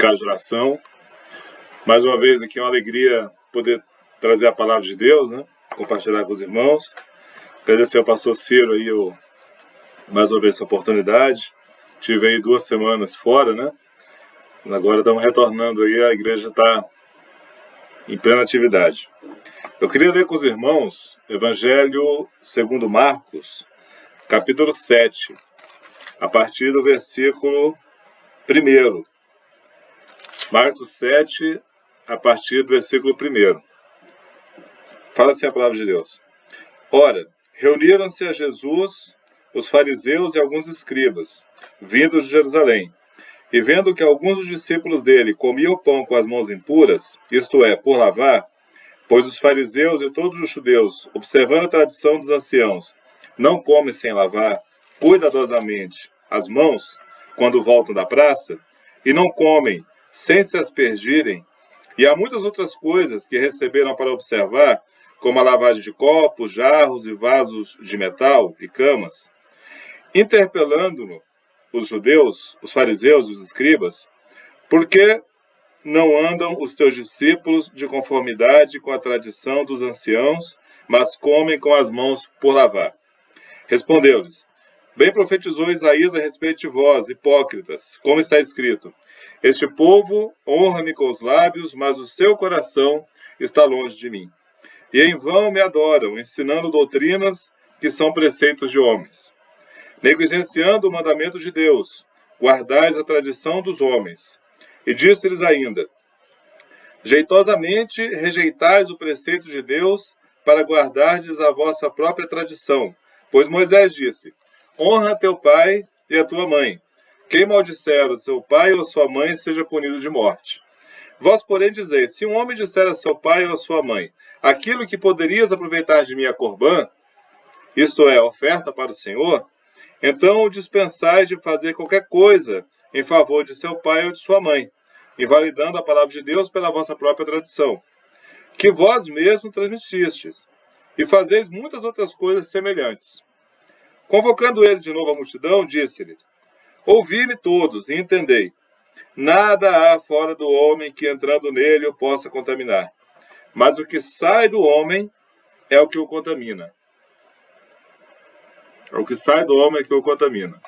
Casa de Oração. Mais uma vez aqui é uma alegria poder trazer a palavra de Deus, né? Compartilhar com os irmãos. Agradecer ao pastor Ciro aí mais uma vez essa oportunidade. Tive aí 2 semanas fora, né? Agora estamos retornando aí, a igreja está em plena atividade. Eu queria ler com os irmãos Evangelho segundo Marcos, capítulo 7, a partir do versículo 1. Marcos 7, a partir do versículo 1. Fala assim a palavra de Deus. Ora, reuniram-se a Jesus os fariseus e alguns escribas, vindos de Jerusalém. E vendo que alguns dos discípulos dele comiam pão com as mãos impuras, isto é, por lavar, pois os fariseus e todos os judeus, observando a tradição dos anciãos, não comem sem lavar cuidadosamente as mãos quando voltam da praça, e não comem sem se aspergirem, e há muitas outras coisas que receberam para observar, como a lavagem de copos, jarros e vasos de metal e camas. Interpelando-no, os judeus, os fariseus e os escribas, por que não andam os teus discípulos de conformidade com a tradição dos anciãos, mas comem com as mãos por lavar? Respondeu-lhes, bem profetizou Isaías a respeito de vós, hipócritas, como está escrito, este povo honra-me com os lábios, mas o seu coração está longe de mim. E em vão me adoram, ensinando doutrinas que são preceitos de homens. Negligenciando o mandamento de Deus, guardais a tradição dos homens. E disse-lhes ainda, jeitosamente rejeitais o preceito de Deus para guardardes a vossa própria tradição. Pois Moisés disse, honra teu pai e a tua mãe. Quem maldisser o seu pai ou a sua mãe seja punido de morte. Vós, porém, dizeis, se um homem disser a seu pai ou a sua mãe, aquilo que poderias aproveitar de mim é corbã, isto é, oferta para o Senhor, então o dispensais de fazer qualquer coisa em favor de seu pai ou de sua mãe, invalidando a palavra de Deus pela vossa própria tradição, que vós mesmos transmitistes, e fazeis muitas outras coisas semelhantes. Convocando ele de novo a multidão, disse-lhe, ouvi-me todos e entendei, nada há fora do homem que entrando nele o possa contaminar, mas o que sai do homem é o que o contamina. O que sai do homem é que o contamina.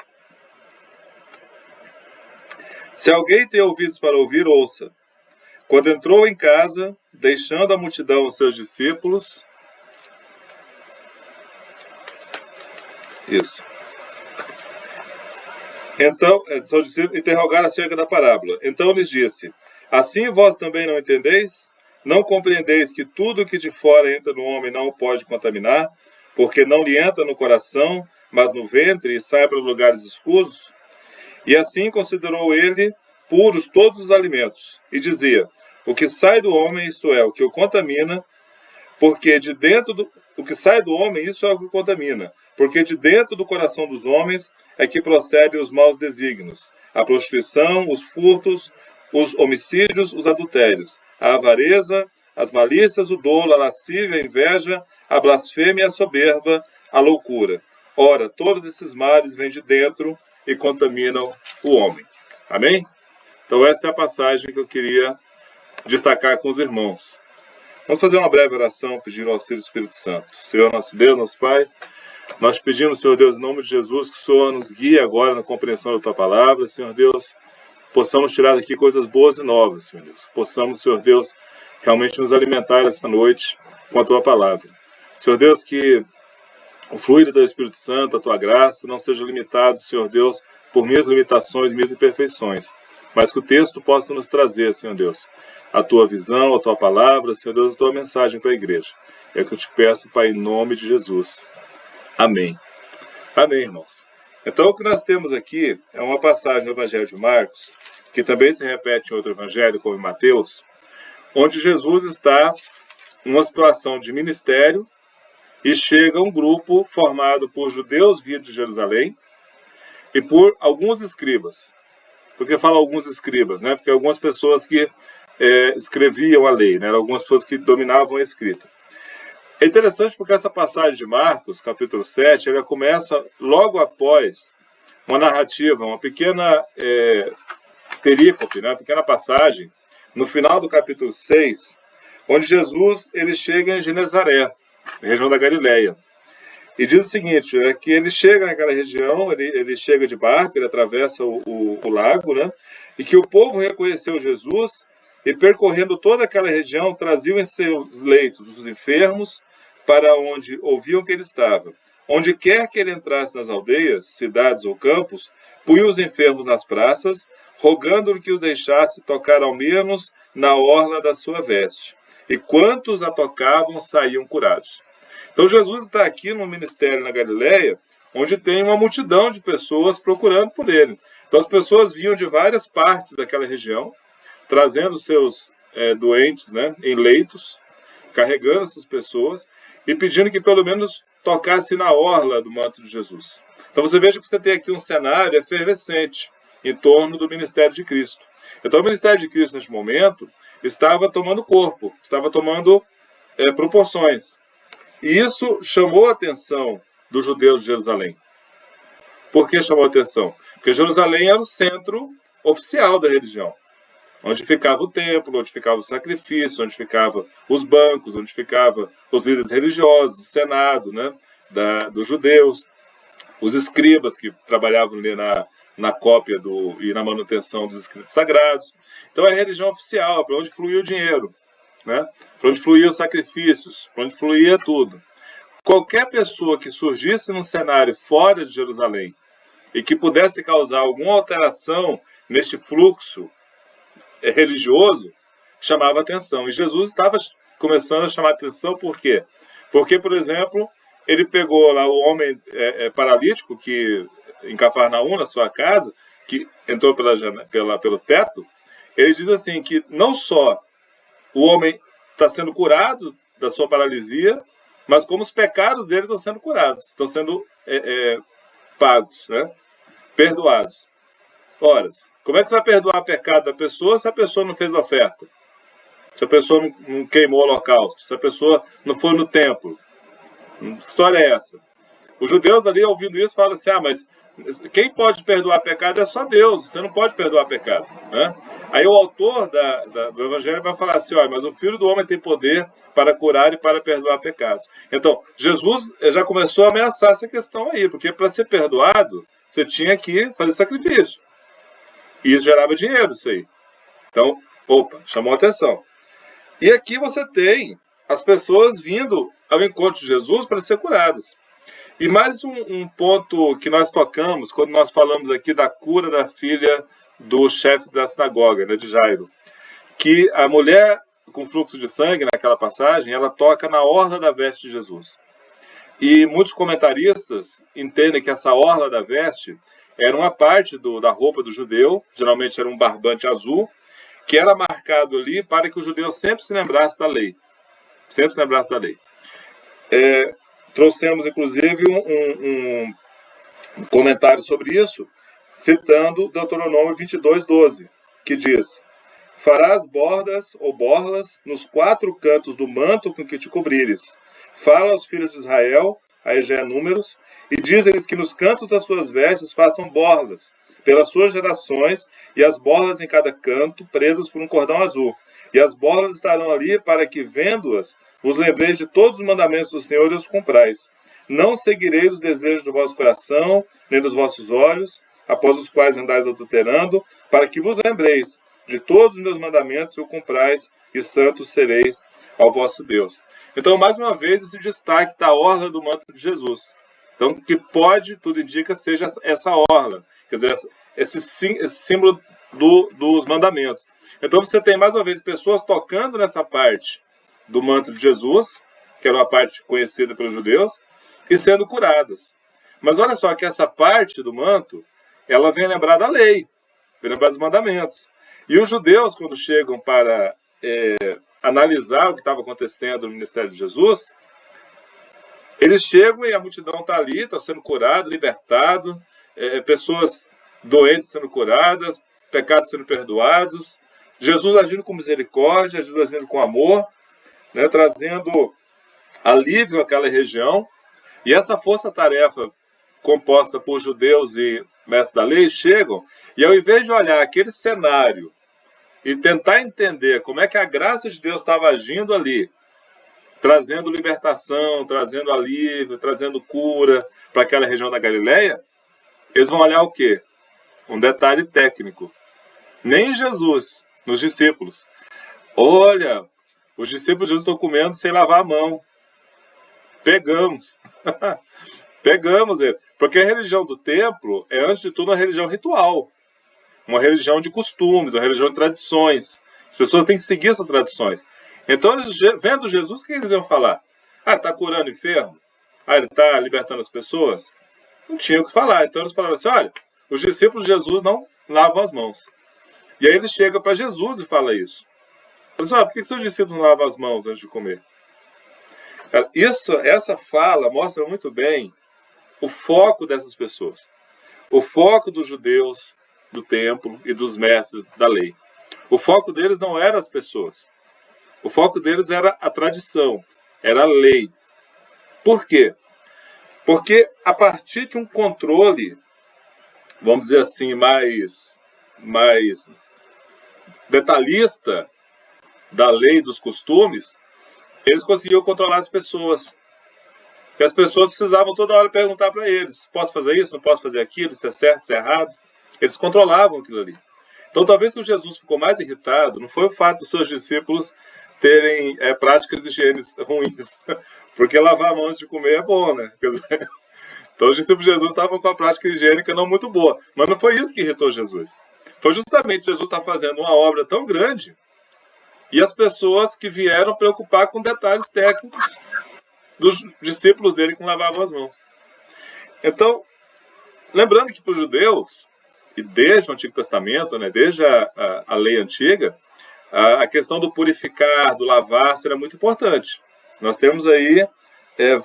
Se alguém tem ouvidos para ouvir, ouça. Quando entrou em casa, deixando a multidão os seus discípulos... Isso. Então, seus discípulos interrogaram acerca da parábola. Então lhes disse, assim vós também não entendeis? Não compreendeis que tudo que de fora entra no homem não o pode contaminar, porque não lhe entra no coração, mas no ventre, e sai para lugares escusos? E assim considerou ele puros todos os alimentos, e dizia, o que sai do homem, isto é, o que o contamina, porque de dentro o que sai do homem, isso é o que o contamina, porque de dentro do coração dos homens é que procedem os maus desígnios, a prostituição, os furtos, os homicídios, os adultérios, a avareza, as malícias, o dolo, a lascívia, a inveja, a blasfêmia, a soberba, a loucura. Ora, todos esses males vêm de dentro e contaminam o homem. Amém? Então esta é a passagem que eu queria destacar com os irmãos. Vamos fazer uma breve oração, pedindo o auxílio do Espírito Santo. Senhor nosso Deus, nosso Pai, nós pedimos, Senhor Deus, em nome de Jesus, que o Senhor nos guie agora na compreensão da Tua Palavra, Senhor Deus, possamos tirar daqui coisas boas e novas, Senhor Deus. Possamos, Senhor Deus, realmente nos alimentar essa noite com a Tua Palavra. Senhor Deus, que o fluir do Teu Espírito Santo, a Tua graça, não seja limitado, Senhor Deus, por minhas limitações, minhas imperfeições, mas que o texto possa nos trazer, Senhor Deus, a Tua visão, a Tua Palavra, Senhor Deus, a Tua mensagem para a igreja. É o que eu te peço, Pai, em nome de Jesus. Amém. Amém, irmãos. Então, o que nós temos aqui é uma passagem do Evangelho de Marcos, que também se repete em outro evangelho, como em Mateus, onde Jesus está numa situação de ministério e chega um grupo formado por judeus vindos de Jerusalém e por alguns escribas. Por que fala alguns escribas, né? Porque algumas pessoas que escreviam a lei, né? Algumas pessoas que dominavam a escrita. É interessante porque essa passagem de Marcos, capítulo 7, ela começa logo após uma narrativa, uma pequena perícope, né, uma pequena passagem, no final do capítulo 6, onde Jesus ele chega em Genezaré, região da Galileia. E diz o seguinte, é que ele chega naquela região, ele chega de barco, ele atravessa o lago, né? E que o povo reconheceu Jesus e, percorrendo toda aquela região, traziam em seus leitos os enfermos para onde ouviam que ele estava. Onde quer que ele entrasse nas aldeias, cidades ou campos, punha os enfermos nas praças, rogando-lhe que os deixasse tocar ao menos na orla da sua veste. E quantos a tocavam, saíam curados. Então Jesus está aqui no ministério na Galileia, onde tem uma multidão de pessoas procurando por ele. Então as pessoas vinham de várias partes daquela região, trazendo seus doentes, né, em leitos, carregando essas pessoas e pedindo que pelo menos tocasse na orla do manto de Jesus. Então você veja que você tem aqui um cenário efervescente em torno do ministério de Cristo. Então o ministério de Cristo neste momento estava tomando corpo, estava tomando proporções. E isso chamou a atenção dos judeus de Jerusalém. Por que chamou a atenção? Porque Jerusalém era o centro oficial da religião. Onde ficava o templo, onde ficava o sacrifício, onde ficavam os bancos, onde ficavam os líderes religiosos, o senado, né, dos judeus, os escribas que trabalhavam ali na cópia e na manutenção dos escritos sagrados. Então era a religião oficial, para onde fluía o dinheiro, né? Para onde fluía os sacrifícios, para onde fluía tudo. Qualquer pessoa que surgisse num cenário fora de Jerusalém e que pudesse causar alguma alteração neste fluxo religioso, chamava atenção. E Jesus estava começando a chamar atenção por quê? Porque, por exemplo, ele pegou lá o homem paralítico que em Cafarnaum, na sua casa, que entrou pelo teto. Ele diz assim que não só o homem está sendo curado da sua paralisia, mas como os pecados dele estão sendo curados, estão sendo pagos, né? Perdoados. Ora, como é que você vai perdoar o pecado da pessoa se a pessoa não fez oferta? Se a pessoa não queimou o holocausto? Se a pessoa não foi no templo? Que história é essa? Os judeus ali, ouvindo isso, falam assim, mas quem pode perdoar pecado é só Deus, você não pode perdoar pecado, né? Aí o autor do Evangelho vai falar assim, mas o Filho do Homem tem poder para curar e para perdoar pecados. Então, Jesus já começou a ameaçar essa questão aí, porque para ser perdoado, você tinha que fazer sacrifício. E isso gerava dinheiro, isso aí. Então, chamou a atenção. E aqui você tem as pessoas vindo ao encontro de Jesus para ser curadas. E mais um ponto que nós tocamos, quando nós falamos aqui da cura da filha do chefe da sinagoga, né, de Jairo, que a mulher com fluxo de sangue, naquela passagem, ela toca na orla da veste de Jesus. E muitos comentaristas entendem que essa orla da veste era uma parte da roupa do judeu, geralmente era um barbante azul, que era marcado ali para que o judeu sempre se lembrasse da lei. Sempre se lembrasse da lei. Trouxemos, inclusive, um comentário sobre isso, citando Deuteronômio 22:12, que diz: farás bordas ou borlas nos 4 cantos do manto com que te cobrires. Fala aos filhos de Israel, aí já é Números, e diz-lhes que nos cantos das suas vestes façam borlas, pelas suas gerações, e as borlas em cada canto, presas por um cordão azul. E as borlas estarão ali para que, vendo-as, vos lembreis de todos os mandamentos do Senhor e os cumprais. Não seguireis os desejos do vosso coração, nem dos vossos olhos, após os quais andais adulterando, para que vos lembreis de todos os meus mandamentos e o cumprais, e santos sereis ao vosso Deus. Então, mais uma vez, esse destaque da orla do manto de Jesus. Então, que pode, tudo indica, seja essa orla, quer dizer, esse símbolo dos mandamentos. Então, você tem, mais uma vez, pessoas tocando nessa parte do manto de Jesus, que era uma parte conhecida pelos judeus, e sendo curadas. Mas olha só que essa parte do manto, ela vem lembrar da lei, vem lembrar dos mandamentos. E os judeus, quando chegam para analisar o que estava acontecendo no ministério de Jesus, eles chegam e a multidão está ali, está sendo curado, libertado, pessoas doentes sendo curadas, pecados sendo perdoados, Jesus agindo com misericórdia, Jesus agindo com amor, né, trazendo alívio àquela região. E essa força-tarefa composta por judeus e mestres da lei, chegam e, ao invés de olhar aquele cenário e tentar entender como é que a graça de Deus estava agindo ali, trazendo libertação, trazendo alívio, trazendo cura para aquela região da Galileia, eles vão olhar o quê? Um detalhe técnico. Nem Jesus, nos discípulos. Olha, os discípulos de Jesus estão comendo sem lavar a mão. Pegamos. Pegamos ele. Porque a religião do templo é, antes de tudo, uma religião ritual. Uma religião de costumes, uma religião de tradições. As pessoas têm que seguir essas tradições. Então, eles, vendo Jesus, o que eles iam falar? Ah, ele está curando enfermo? Ah, ele está libertando as pessoas? Não tinha o que falar. Então, eles falaram assim, olha, os discípulos de Jesus não lavam as mãos. E aí ele chega para Jesus e fala isso. Ele fala assim, por que seus discípulos não lavam as mãos antes de comer? Essa fala mostra muito bem o foco dessas pessoas. O foco dos judeus do templo e dos mestres da lei. O foco deles não era as pessoas. O foco deles era a tradição, era a lei. Por quê? Porque a partir de um controle, vamos dizer assim, mais detalhista da lei e dos costumes, eles conseguiam controlar as pessoas. E as pessoas precisavam toda hora perguntar para eles, posso fazer isso, não posso fazer aquilo, isso é certo, isso é errado. Eles controlavam aquilo ali. Então, talvez que o Jesus ficou mais irritado não foi o fato dos seus discípulos terem práticas de higiene ruins, porque lavar a mão antes de comer é bom, né? Quer dizer, então, os discípulos de Jesus estavam com a prática higiênica não muito boa. Mas não foi isso que irritou Jesus. Foi justamente Jesus estar fazendo uma obra tão grande e as pessoas que vieram preocupar com detalhes técnicos dos discípulos dele que não lavavam as mãos. Então, lembrando que para os judeus, e desde o Antigo Testamento, né, desde a lei antiga, a questão do purificar, do lavar, será muito importante. Nós temos aí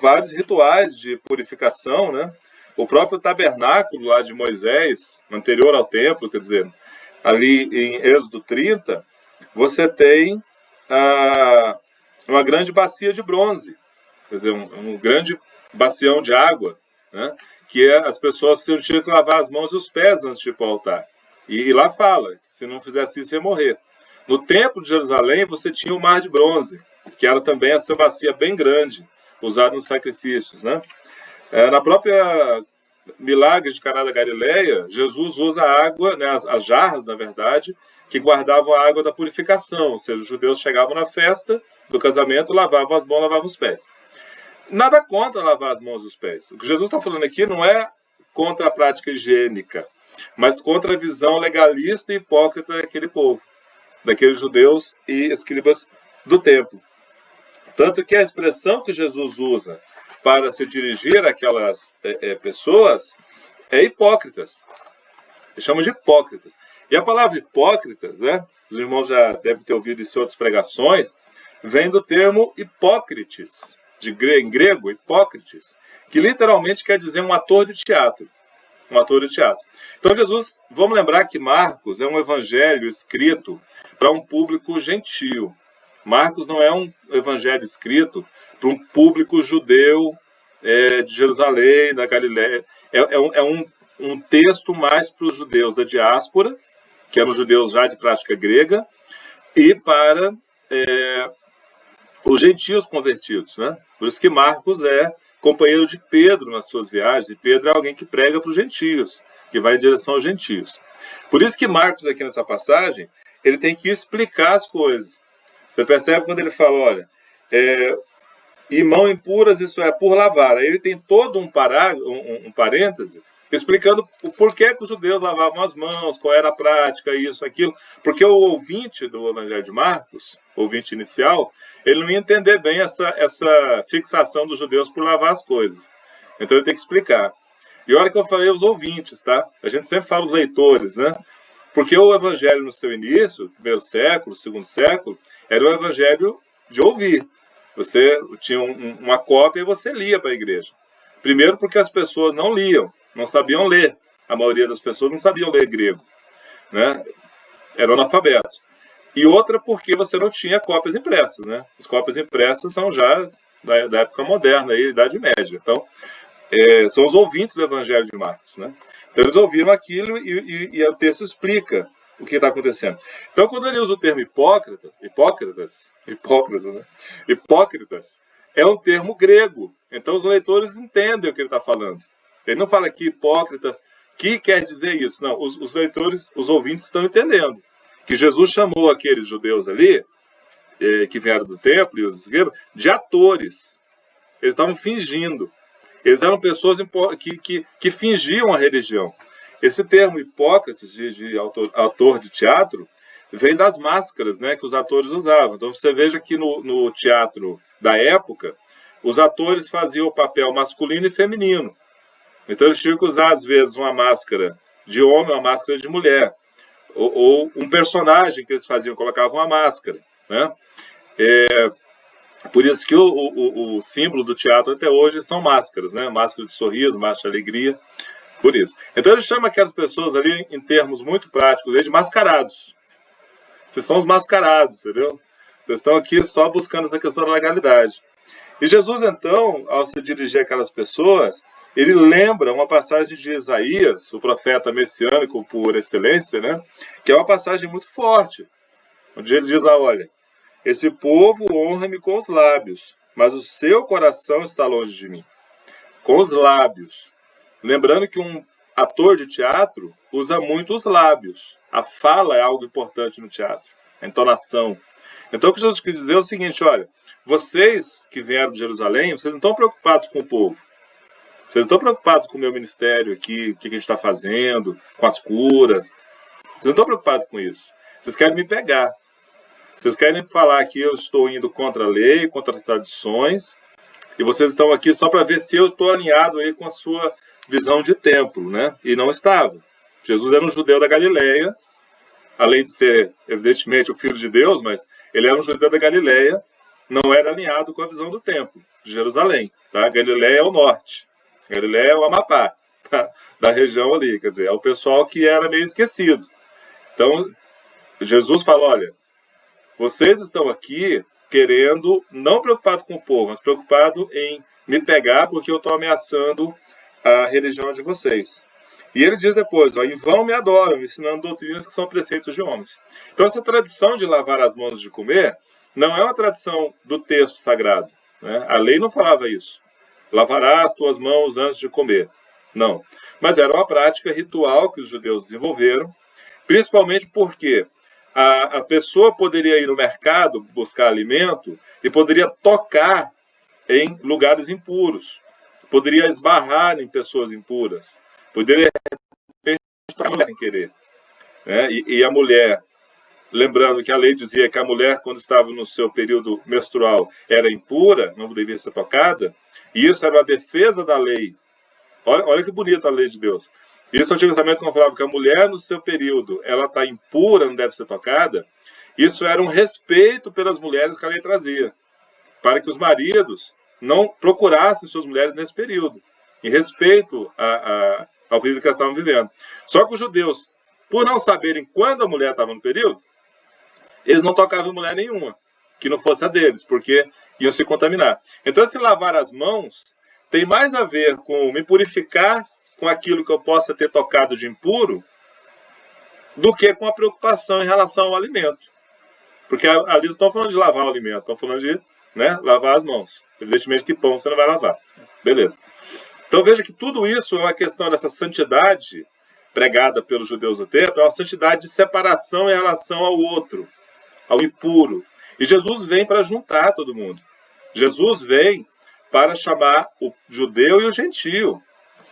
vários rituais de purificação, né? O próprio tabernáculo lá de Moisés, anterior ao templo, quer dizer, ali em Êxodo 30, você tem uma grande bacia de bronze, quer dizer, um grande bacião de água, né? Que as pessoas tinham que lavar as mãos e os pés antes de ir para o altar. E lá fala que se não fizesse isso ia morrer. No templo de Jerusalém você tinha o mar de bronze, que era também essa bacia bem grande, usada nos sacrifícios, né? Na própria milagre de Caná da Galileia, Jesus usa a água, né, as jarras, na verdade, que guardavam a água da purificação, ou seja, os judeus chegavam na festa do casamento, lavavam as mãos, lavavam os pés. Nada contra lavar as mãos e os pés. O que Jesus está falando aqui não é contra a prática higiênica, mas contra a visão legalista e hipócrita daquele povo, daqueles judeus e escribas do templo. Tanto que a expressão que Jesus usa para se dirigir àquelas pessoas é hipócritas. Ele chama de hipócritas. E a palavra hipócritas, né, os irmãos já devem ter ouvido isso em outras pregações, vem do termo hipócrites, em grego, hipócrites, que literalmente quer dizer um ator de teatro. Um ator de teatro. Então, Jesus, vamos lembrar que Marcos é um evangelho escrito para um público gentio. Marcos não é um evangelho escrito para um público judeu de Jerusalém, da Galiléia. É um texto mais para os judeus da diáspora, que eram judeus já de prática grega, e para os gentios convertidos, né? Por isso que Marcos é companheiro de Pedro nas suas viagens, e Pedro é alguém que prega para os gentios, que vai em direção aos gentios. Por isso que Marcos, aqui nessa passagem, ele tem que explicar as coisas. Você percebe quando ele fala, olha, e mão impuras, isso é, por lavar. Aí ele tem todo um parêntese, explicando o porquê que os judeus lavavam as mãos, qual era a prática, isso, aquilo. Porque o ouvinte do Evangelho de Marcos, o ouvinte inicial, ele não ia entender bem essa fixação dos judeus por lavar as coisas. Então ele tem que explicar. E olha que eu falei os ouvintes, tá? A gente sempre fala os leitores, né? Porque o Evangelho no seu início, primeiro século, segundo século, era o Evangelho de ouvir. Você tinha uma cópia e você lia para a igreja. Primeiro porque as pessoas não liam, não sabiam ler. A maioria das pessoas não sabiam ler grego, né? Eram analfabetos. E outra porque você não tinha cópias impressas, né? As cópias impressas são já da época moderna, aí, Idade Média. Então, são os ouvintes do Evangelho de Marcos, né? Então eles ouviram aquilo e o texto explica o que está acontecendo. Então, quando ele usa o termo hipócritas, né? Hipócritas, é um termo grego. Então os leitores entendem o que ele está falando. Ele não fala aqui hipócritas, que quer dizer isso. Não, os leitores, os ouvintes estão entendendo que Jesus chamou aqueles judeus ali, que vieram do templo, e os gregos, de atores. Eles estavam fingindo. Eles eram pessoas que fingiam a religião. Esse termo Hipócrates, de autor de teatro, vem das máscaras, né, que os atores usavam. Então você veja que no teatro da época, os atores faziam o papel masculino e feminino. Então eles tinham que usar, às vezes, uma máscara de homem, uma máscara de mulher. Ou um personagem que eles faziam, colocavam uma máscara, né? Por isso que o símbolo do teatro até hoje são máscaras, né? Máscara de sorriso, máscara de alegria, por isso. Então ele chama aquelas pessoas ali, em termos muito práticos, de mascarados. Vocês são os mascarados, entendeu? Vocês estão aqui só buscando essa questão da legalidade. E Jesus, então, ao se dirigir àquelas pessoas, ele lembra uma passagem de Isaías, o profeta messiânico por excelência, né? Que é uma passagem muito forte, onde ele diz lá, olha, esse povo honra-me com os lábios, mas o seu coração está longe de mim. Com os lábios. Lembrando que um ator de teatro usa muito os lábios. A fala é algo importante no teatro, a entonação. Então o que Jesus quis dizer é o seguinte, olha, vocês que vieram de Jerusalém, vocês não estão preocupados com o povo. Vocês não estão preocupados com o meu ministério aqui, o que a gente está fazendo, com as curas. Vocês não estão preocupados com isso. Vocês querem me pegar. Vocês querem falar que eu estou indo contra a lei, contra as tradições, e vocês estão aqui só para ver se eu estou alinhado aí com a sua visão de templo, né? E não estava. Jesus era um judeu da Galileia, além de ser, evidentemente, o Filho de Deus, mas ele era um judeu da Galileia, não era alinhado com a visão do templo de Jerusalém. Tá? Galileia é o norte, Galileia é o Amapá, tá? Da região ali, quer dizer, é o pessoal que era meio esquecido. Então, Jesus fala, olha, vocês estão aqui querendo, não preocupado com o povo, mas preocupado em me pegar porque eu estou ameaçando a religião de vocês. E ele diz depois, ó, em vão me adoram, me ensinando doutrinas que são preceitos de homens. Então essa tradição de lavar as mãos de comer não é uma tradição do texto sagrado, né? A lei não falava isso. Lavarás as tuas mãos antes de comer. Não. Mas era uma prática ritual que os judeus desenvolveram, principalmente porque a pessoa poderia ir no mercado buscar alimento e poderia tocar em lugares impuros, poderia esbarrar em pessoas impuras, poderia tocar sem querer, né? E a mulher, lembrando que a lei dizia que a mulher, quando estava no seu período menstrual, era impura, não devia ser tocada, e isso era uma defesa da lei. Olha que bonita a lei de Deus. Isso, o Antigo Testamento, quando falava que a mulher, no seu período, ela está impura, não deve ser tocada, isso era um respeito pelas mulheres que a lei trazia, para que os maridos não procurassem suas mulheres nesse período, em respeito ao período que elas estavam vivendo. Só que os judeus, por não saberem quando a mulher estava no período, eles não tocavam mulher nenhuma, que não fosse a deles, porque iam se contaminar. Então, esse lavar as mãos tem mais a ver com me purificar com aquilo que eu possa ter tocado de impuro, do que com a preocupação em relação ao alimento. Porque ali não estão falando de lavar o alimento, estão falando de, né, lavar as mãos. Evidentemente que pão você não vai lavar. Beleza. Então veja que tudo isso é uma questão dessa santidade pregada pelos judeus do tempo, é uma santidade de separação em relação ao outro, ao impuro. E Jesus vem para juntar todo mundo. Jesus vem para chamar o judeu e o gentio.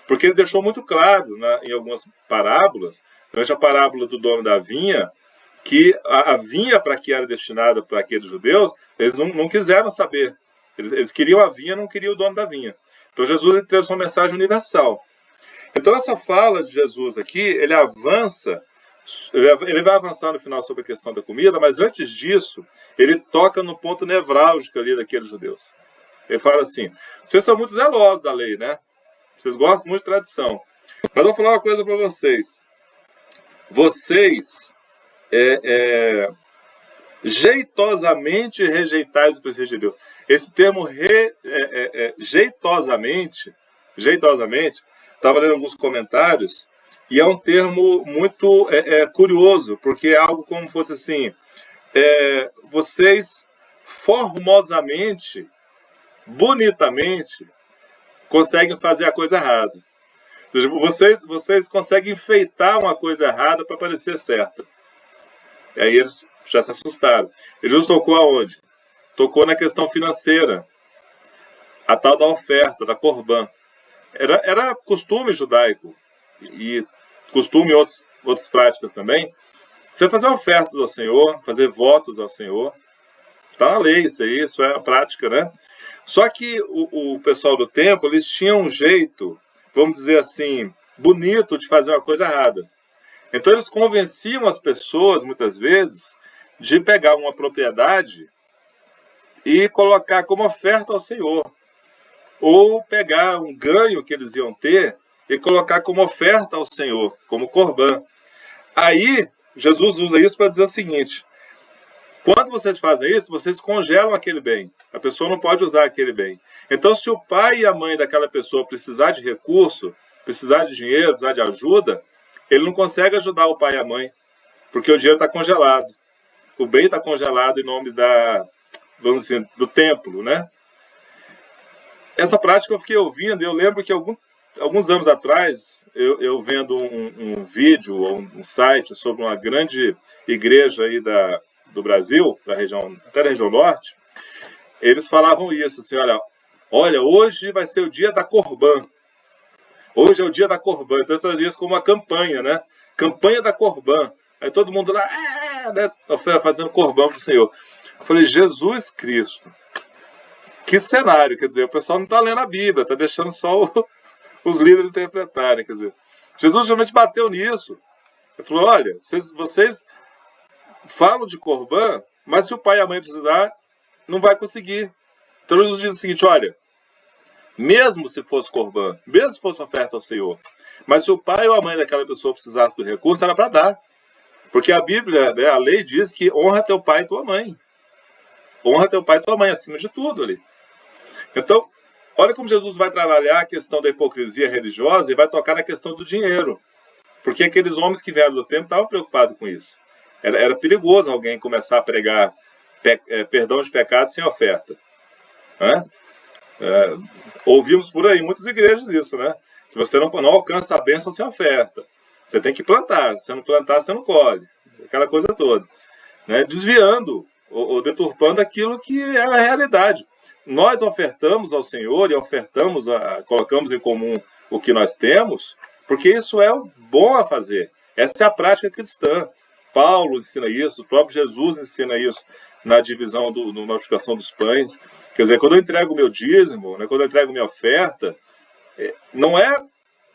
Porque ele deixou muito claro, em algumas parábolas, durante a parábola do dono da vinha, que a vinha para que era destinada para aqueles judeus, eles não quiseram saber. Eles queriam a vinha, não queriam o dono da vinha. Então Jesus trouxe uma mensagem universal. Então essa fala de Jesus aqui, ele avança, ele vai avançar no final sobre a questão da comida, mas antes disso, ele toca no ponto nevrálgico ali daqueles judeus. Ele fala assim, vocês são muito zelosos da lei, né? Vocês gostam muito de tradição. Mas eu vou falar uma coisa para vocês. Vocês jeitosamente rejeitais os preceitos de Deus. Esse termo jeitosamente, jeitosamente, estava lendo alguns comentários, e é um termo muito curioso, porque é algo como fosse assim, vocês formosamente, bonitamente, conseguem fazer a coisa errada. Ou seja, vocês conseguem enfeitar uma coisa errada para parecer certa. E aí eles já se assustaram. Jesus tocou aonde? Tocou na questão financeira. A tal da oferta, da Corban. Era costume judaico, e costume em outras práticas também, você fazer ofertas ao Senhor, fazer votos ao Senhor. Está na lei isso é a prática, né? Só que o pessoal do templo, eles tinham um jeito, vamos dizer assim, bonito de fazer uma coisa errada. Então eles convenciam as pessoas, muitas vezes, de pegar uma propriedade e colocar como oferta ao Senhor. Ou pegar um ganho que eles iam ter e colocar como oferta ao Senhor, como Corban. Aí, Jesus usa isso para dizer o seguinte: quando vocês fazem isso, vocês congelam aquele bem. A pessoa não pode usar aquele bem. Então, se o pai e a mãe daquela pessoa precisar de recurso, precisar de dinheiro, precisar de ajuda, ele não consegue ajudar o pai e a mãe, porque o dinheiro está congelado. O bem está congelado em nome vamos dizer, do templo, né? Essa prática eu fiquei ouvindo, eu lembro que alguns anos atrás, eu vendo um vídeo, ou um site sobre uma grande igreja aí do Brasil, até da região norte, eles falavam isso, assim, olha, hoje vai ser o dia da Corban. Hoje é o dia da Corban. Então, eles traziam isso como uma campanha, né? Campanha da Corban. Aí todo mundo lá, né, fazendo Corban para o Senhor. Eu falei, Jesus Cristo. Que cenário, quer dizer, o pessoal não está lendo a Bíblia, está deixando só os líderes interpretarem, quer dizer. Jesus realmente bateu nisso. Ele falou, olha, vocês falam de Corban, mas se o pai e a mãe precisar, não vai conseguir. Então Jesus diz o seguinte, olha, mesmo se fosse Corban, mesmo se fosse oferta ao Senhor, mas se o pai ou a mãe daquela pessoa precisasse do recurso, era para dar. Porque a Bíblia, né, a lei diz que honra teu pai e tua mãe. Honra teu pai e tua mãe, acima de tudo ali. Então, olha como Jesus vai trabalhar a questão da hipocrisia religiosa e vai tocar na questão do dinheiro. Porque aqueles homens que vieram do templo estavam preocupados com isso. Era perigoso alguém começar a pregar perdão de pecados sem oferta. Né? Ouvimos por aí, muitas igrejas isso, né? Que você não alcança a bênção sem oferta. Você tem que plantar. Se você não plantar, você não colhe. Aquela coisa toda. Né? Desviando ou deturpando aquilo que é a realidade. Nós ofertamos ao Senhor e colocamos em comum o que nós temos, porque isso é o bom a fazer. Essa é a prática cristã. Paulo ensina isso, o próprio Jesus ensina isso na divisão, na multiplicação dos pães. Quer dizer, quando eu entrego o meu dízimo, né, quando eu entrego minha oferta, não é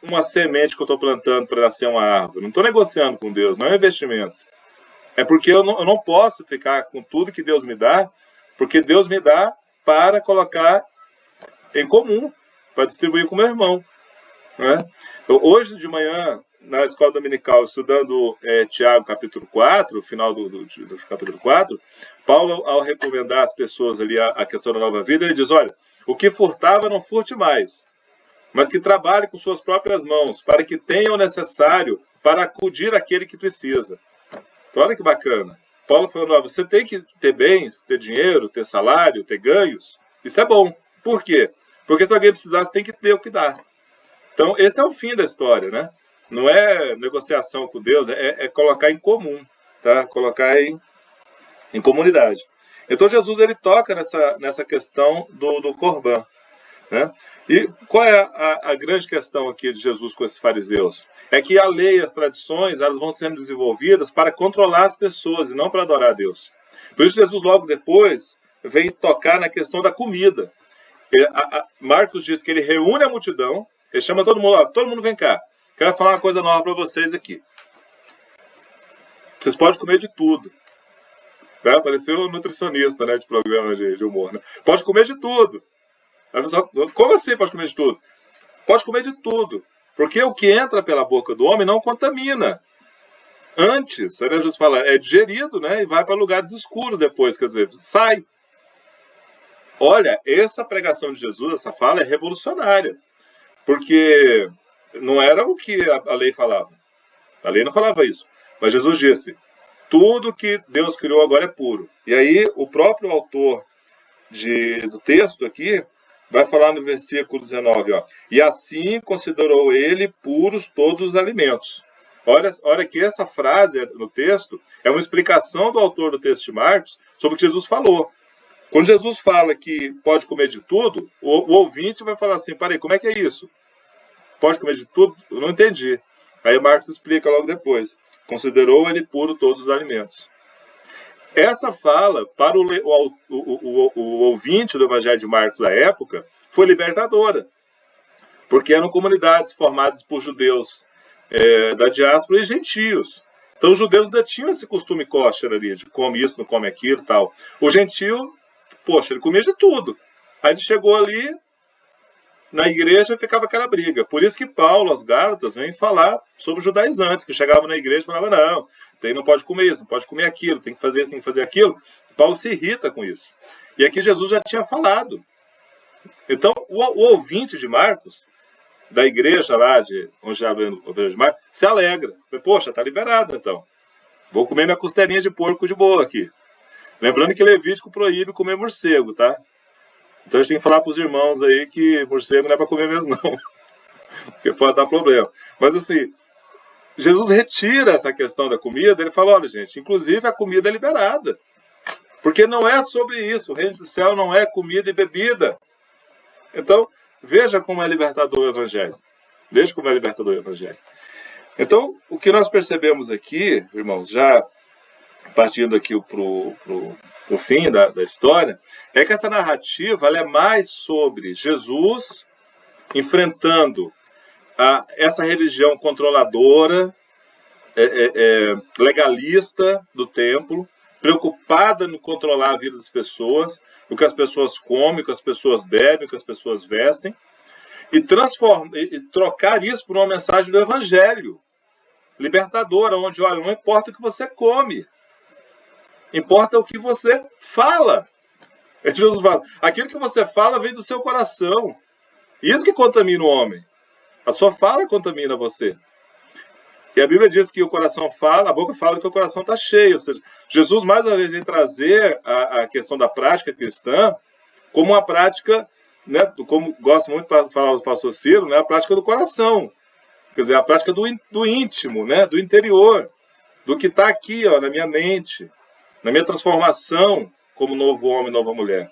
uma semente que eu estou plantando para nascer uma árvore. Não estou negociando com Deus, não é um investimento. É porque eu não posso ficar com tudo que Deus me dá, porque Deus me dá para colocar em comum, para distribuir com o meu irmão. Né? Hoje de manhã, na escola dominical, estudando Tiago capítulo 4, final do capítulo 4, Paulo, ao recomendar às pessoas ali a questão da nova vida, ele diz, olha, o que furtava não furte mais, mas que trabalhe com suas próprias mãos, para que tenha o necessário para acudir àquele que precisa. Então, olha que bacana. Paulo falando, você tem que ter bens, ter dinheiro, ter salário, ter ganhos. Isso é bom. Por quê? Porque se alguém precisar, você tem que ter o que dar. Então, esse é o fim da história, né? Não é negociação com Deus, é colocar em comum, tá? Colocar em comunidade. Então, Jesus, ele toca nessa questão do Corban, né? E qual é a grande questão aqui de Jesus com esses fariseus? É que a lei e as tradições, elas vão sendo desenvolvidas para controlar as pessoas e não para adorar a Deus. Por isso Jesus logo depois vem tocar na questão da comida. Marcos diz que ele reúne a multidão, ele chama todo mundo vem cá, quero falar uma coisa nova para vocês aqui. Vocês podem comer de tudo. Né? Pareceu um nutricionista, né, de programa de humor. Né? Pode comer de tudo. A pessoa, como assim pode comer de tudo? Pode comer de tudo. Porque o que entra pela boca do homem não contamina. Antes, a Jesus fala, é digerido, né? E vai para lugares escuros depois, quer dizer, sai. Olha, essa pregação de Jesus, essa fala é revolucionária. porque não era o que a lei falava. A lei não falava isso. Mas Jesus disse, tudo que Deus criou agora é puro. E aí o próprio autor do texto aqui vai falar no versículo 19, ó, e assim considerou ele puros todos os alimentos. Olha que essa frase no texto é uma explicação do autor do texto de Marcos sobre o que Jesus falou. Quando Jesus fala que pode comer de tudo, o ouvinte vai falar assim, peraí, como é que é isso? Pode comer de tudo? Eu não entendi. Aí Marcos explica logo depois. Considerou ele puro todos os alimentos. Essa fala, para o ouvinte do Evangelho de Marcos da época, foi libertadora. Porque eram comunidades formadas por judeus da diáspora e gentios. Então os judeus ainda tinham esse costume kosher ali, de come isso, não come aquilo e tal. O gentio, poxa, ele comia de tudo. Aí ele chegou ali, na igreja ficava aquela briga. Por isso que Paulo, aos Gálatas, vem falar sobre os judaizantes, que chegavam na igreja e falavam, não pode comer isso, não pode comer aquilo, tem que fazer isso, tem que fazer aquilo. Paulo se irrita com isso. E aqui Jesus já tinha falado. Então, o ouvinte de Marcos, da igreja lá, onde já vendo o de Marcos, se alegra. Poxa, tá liberado então. Vou comer minha costelinha de porco de boa aqui. Lembrando que Levítico proíbe comer morcego, tá? Então a gente tem que falar para os irmãos aí que morcego não é para comer mesmo, não. Porque pode dar problema. Mas assim, Jesus retira essa questão da comida, ele fala, olha gente, inclusive a comida é liberada. Porque não é sobre isso, o reino do céu não é comida e bebida. Então, veja como é libertador o Evangelho. Veja como é libertador o Evangelho. Então, o que nós percebemos aqui, irmãos, já partindo aqui para o fim da história, é que essa narrativa ela é mais sobre Jesus enfrentando essa religião controladora, legalista do templo, preocupada em controlar a vida das pessoas, o que as pessoas comem, o que as pessoas bebem, o que as pessoas vestem, e trocar isso por uma mensagem do Evangelho libertadora, onde, olha, não importa o que você come, importa o que você fala. Jesus fala, aquilo que você fala vem do seu coração. Isso que contamina o homem. A sua fala contamina você. E a Bíblia diz que o coração fala, a boca fala que o coração está cheio. Ou seja, Jesus, mais uma vez, vem trazer a questão da prática cristã como uma prática, né, como gosta muito de falar o pastor Ciro, né, a prática do coração. Quer dizer, a prática do íntimo, né, do interior, do que está aqui, ó, na minha mente, na minha transformação como novo homem, nova mulher.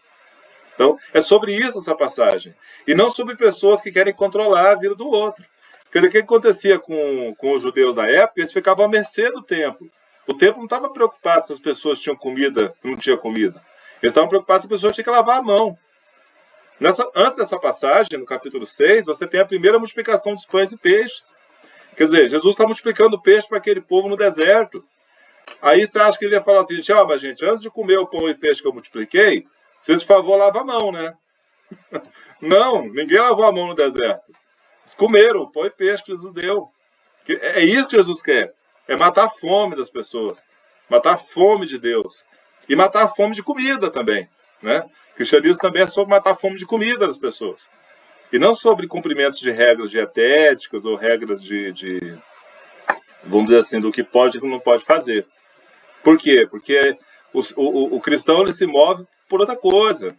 Então, é sobre isso essa passagem. E não sobre pessoas que querem controlar a vida do outro. Quer dizer, o que acontecia com os judeus da época? Eles ficavam à mercê do templo. O templo não estava preocupado se as pessoas tinham comida ou não tinham comida. Eles estavam preocupados se as pessoas tinham que lavar a mão. Antes dessa passagem, no capítulo 6, você tem a primeira multiplicação dos pães e peixes. Quer dizer, Jesus está multiplicando peixe para aquele povo no deserto. Aí você acha que ele ia falar assim, mas gente, antes de comer o pão e peixe que eu multipliquei, vocês, por favor, lavam a mão, né? Não, ninguém lavou a mão no deserto. Eles comeram o pão e peixe que Jesus deu. É isso que Jesus quer. É matar a fome das pessoas. Matar a fome de Deus. E matar a fome de comida também, né? O cristianismo também é sobre matar a fome de comida das pessoas. E não sobre cumprimentos de regras dietéticas ou regras vamos dizer assim, do que pode e não pode fazer. Por quê? Porque o cristão ele se move por outra coisa.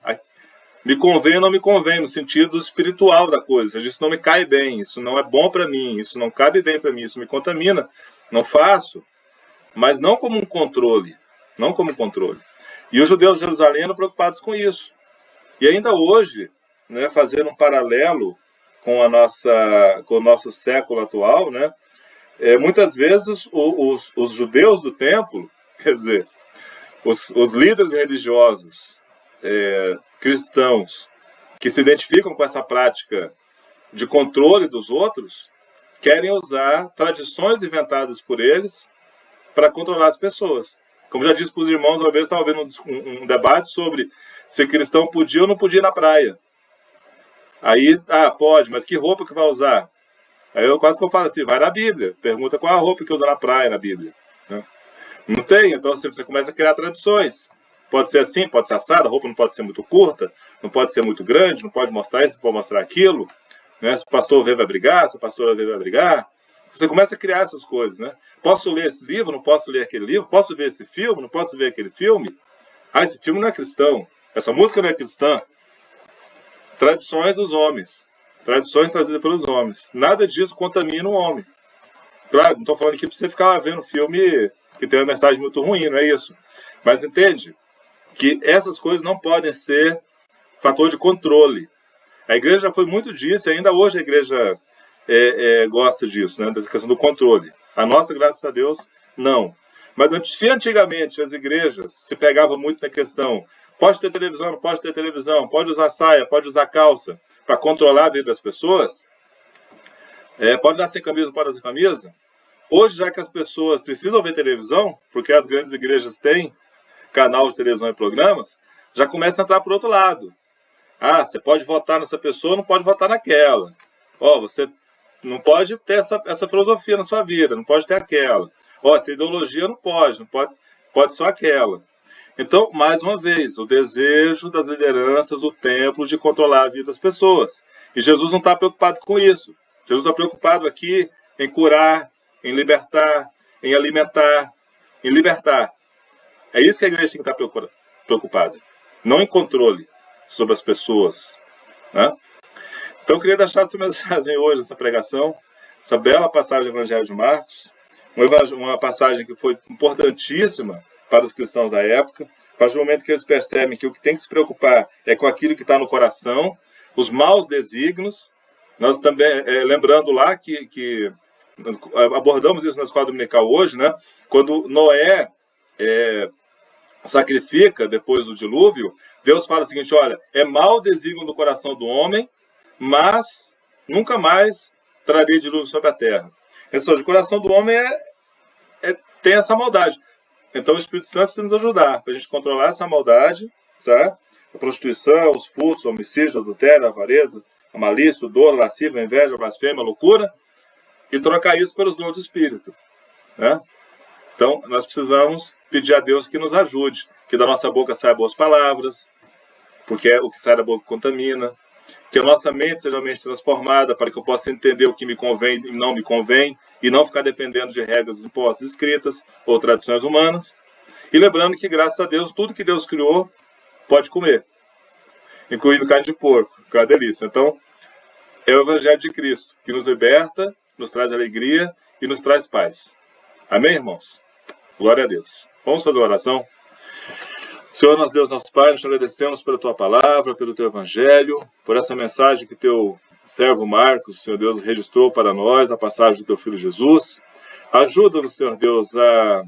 Me convém ou não me convém, no sentido espiritual da coisa. Isso não me cai bem, isso não é bom para mim, isso não cabe bem para mim, isso me contamina. Não faço, mas não como um controle. Não como um controle. E os judeus de Jerusalém eram preocupados com isso. E ainda hoje, né, fazendo um paralelo com o nosso século atual, né, muitas vezes os judeus do templo, quer dizer, os líderes religiosos cristãos que se identificam com essa prática de controle dos outros, querem usar tradições inventadas por eles para controlar as pessoas. Como já disse para os irmãos, uma vez estava vendo um debate sobre se cristão podia ou não podia ir na praia. Aí, pode, mas que roupa que vai usar? Aí eu quase que eu falo assim, vai na Bíblia, pergunta qual a roupa que usa na praia na Bíblia. Né? Não tem, então você começa a criar tradições. Pode ser assim, pode ser assada, a roupa não pode ser muito curta, não pode ser muito grande, não pode mostrar isso, não pode mostrar aquilo. né? Se o pastor vai brigar, se a pastora vai brigar. Você começa a criar essas coisas, né? Posso ler esse livro, não posso ler aquele livro? Posso ver esse filme, não posso ver aquele filme? Ah, esse filme não é cristão. Essa música não é cristã. Tradições dos homens. Tradições trazidas pelos homens. Nada disso contamina o homem. Claro, não estou falando aqui para você ficar vendo filme que tem uma mensagem muito ruim, não é isso. Mas entende que essas coisas não podem ser fator de controle. A igreja já foi muito disso, e ainda hoje a igreja gosta disso, né, dessa questão do controle. A nossa, graças a Deus, não. Mas se antigamente as igrejas se pegavam muito na questão, pode ter televisão, não pode ter televisão, pode usar saia, pode usar calça, para controlar a vida das pessoas, pode dar sem camisa, não pode dar sem camisa. Hoje, já que as pessoas precisam ver televisão, porque as grandes igrejas têm canal de televisão e programas, já começa a entrar por outro lado. Ah, você pode votar nessa pessoa, não pode votar naquela. Você não pode ter essa filosofia na sua vida, não pode ter aquela. Essa ideologia não pode só aquela. Então, mais uma vez, o desejo das lideranças do templo de controlar a vida das pessoas. E Jesus não está preocupado com isso. Jesus está preocupado aqui em curar, em libertar, em alimentar, em libertar. É isso que a igreja tem que estar preocupada. Não em controle sobre as pessoas, né? Então eu queria deixar essa mensagem hoje, essa pregação, essa bela passagem do Evangelho de Marcos, uma passagem que foi importantíssima para os cristãos da época, a partir do momento que eles percebem que o que tem que se preocupar é com aquilo que está no coração, os maus desígnios. Nós também, lembrando lá que abordamos isso na escola dominical hoje, né? Quando Noé sacrifica depois do dilúvio, Deus fala o seguinte: olha, é mau desígnio do coração do homem, mas nunca mais trarei dilúvio sobre a terra. Então, o coração do homem tem essa maldade. Então o Espírito Santo precisa nos ajudar para a gente controlar essa maldade, certo? A prostituição, os furtos, o homicídio, o adultério, a avareza, a malícia, o dolo, a lascívia, a inveja, a blasfêmia, a loucura, e trocar isso pelos dons do Espírito, né? Então, nós precisamos pedir a Deus que nos ajude, que da nossa boca saiam boas palavras, porque é o que sai da boca que contamina, que a nossa mente seja uma mente transformada, para que eu possa entender o que me convém e não me convém, e não ficar dependendo de regras impostas escritas ou tradições humanas. E lembrando que, graças a Deus, tudo que Deus criou pode comer, incluindo carne de porco, que é uma delícia. Então, é o Evangelho de Cristo, que nos liberta, nos traz alegria e nos traz paz. Amém, irmãos? Glória a Deus. Vamos fazer uma oração? Senhor, nosso Deus, nosso Pai, nós te agradecemos pela Tua palavra, pelo Teu Evangelho, por essa mensagem que Teu servo Marcos, Senhor Deus, registrou para nós, a passagem do Teu Filho Jesus. Ajuda-nos, Senhor Deus, a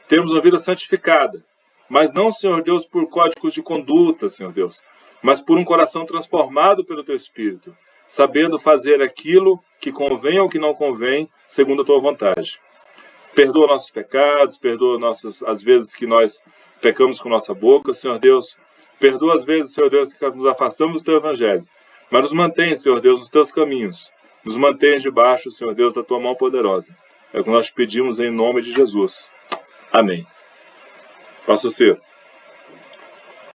termos uma vida santificada, mas não, Senhor Deus, por códigos de conduta, Senhor Deus, mas por um coração transformado pelo Teu Espírito, sabendo fazer aquilo que convém ou que não convém, segundo a Tua vontade. Perdoa nossos pecados, perdoa as vezes que nós pecamos com nossa boca, Senhor Deus. Perdoa as vezes, Senhor Deus, que nos afastamos do Teu Evangelho. Mas nos mantém, Senhor Deus, nos Teus caminhos. Nos mantém debaixo, Senhor Deus, da Tua mão poderosa. É o que nós pedimos em nome de Jesus. Amém. Posso ser.